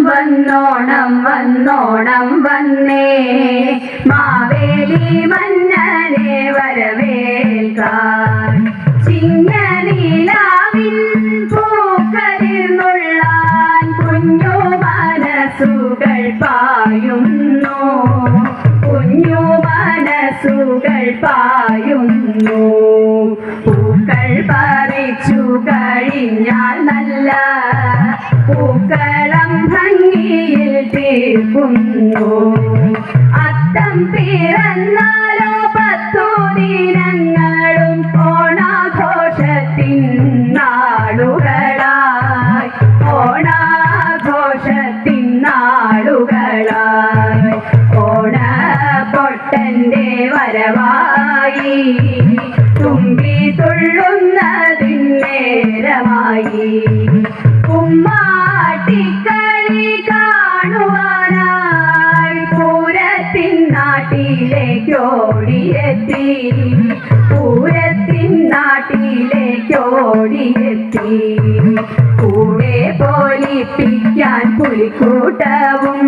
വന്നോണം വന്നോണം വന്നേ മാവേലി മന്നനെ വരവേൽക്കാൻ ചിങ്ങനിലാവിൻ പൂക്കരിന്നുള്ളാൻ കുഞ്ഞു മനസ്സുകൾ പായുന്നു കുഞ്ഞു മനസ്സുകൾ പായുന്നു പൂക്കൾ പറിച്ചു കഴിഞ്ഞാൽ നല്ല പൂക്കളം ഭംഗിയിൽ തീർക്കുന്നു അത്തം പിറന്നാലോ 10 ദിനങ്ങളും ഓണാഘോഷത്തിൻ നാളുകളായി ഓണാഘോഷത്തിൻ നാളുകളായി ഓണപ്പൊട്ടന്റെ വരവായി തുമ്പി തുള്ളുന്നതിൻ നേരമായി കുമ്മാട്ടിക്കളി കാണുവാനായി പൂരത്തിൻ നാട്ടിലേക്കോടിയെത്തി പൂരത്തിൻ നാട്ടിലേക്കോടിയെത്തി കൂടെ പോലിപ്പിക്കാൻ പുലിക്കൂട്ടവും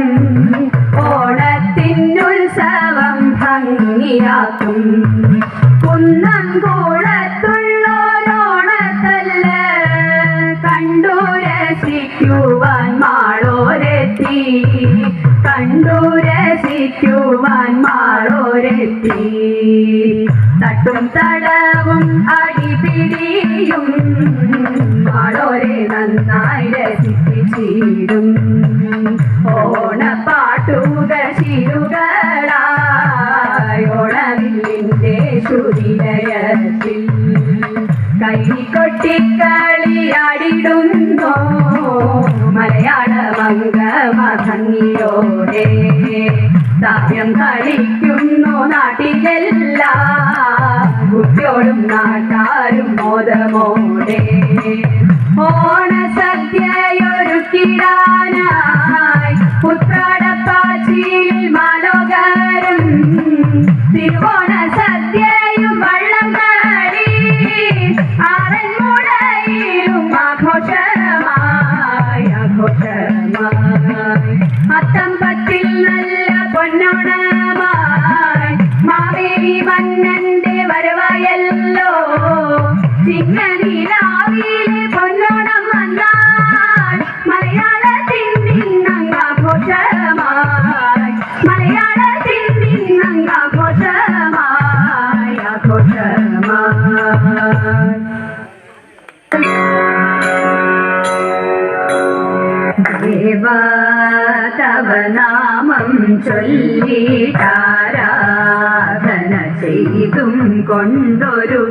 ഓണത്തിനുത്സവം ഭംഗിയാക്കും കുന്നംകുളത്തുള്ളോരോണത്തല്ല് കണ്ടു രസിക്കുവാൻ മാളോരെത്തി കണ്ടു രസിക്കുവാൻ മാളോരെത്തി തട്ടും തടവും അടിപിടിയും മാളോരെ നന്നായി രസിപ്പിച്ചിടും ഓണപ്പാട്ടുകൾ ശിരുകളായി ഓണവില്ലിന്റെ ശ്രുതിലയത്തിൽ കൈകൊട്ടിക്കളിയാടിടുന്നു മലയാള മംഗമഭംഗിയോടെ താരം കളിക്കുന്നു നാട്ടിലെല്ലാം കുട്ടിയോടും നാട്ടാരും മോദമോടെ ഓണസദ്യയൊരുക്കിടാനായി ഉത്രാടപ്പാച്ചിയിൽ മാലോകരും തിരുവോണ സദ്യയും വള്ളം കളി ആറന്മുളയിലും ആഘോഷമായി ആഘോഷമായി അത്തമ്പത്തിൽ നല്ല പൊന്നോണമായി മാവേലി മന്നന്റെ വരവായല്ലോ ചിങ്ങനിലാവിലെ പൊന്നോണം വന്നാൽ മലയാളത്തിൻ ആഘോഷമായി മലയാളത്തിൻ ആഘോഷമായി ആഘോഷമായി ദേവാ തവ നാമം ചൊല്ലിട്ടാരാധന ചെയ്തും കൊണ്ടൊരു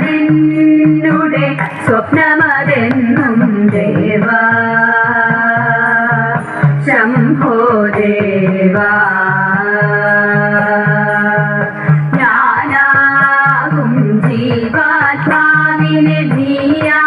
ലോകോപകാരിയതാവുകയാണെന്നുടെ സ്വപ്നമതെന്നും ദേവാ ശംഭോ ദേവാ ഞാനാകും ജീവാത്മാവിനെ നീയാ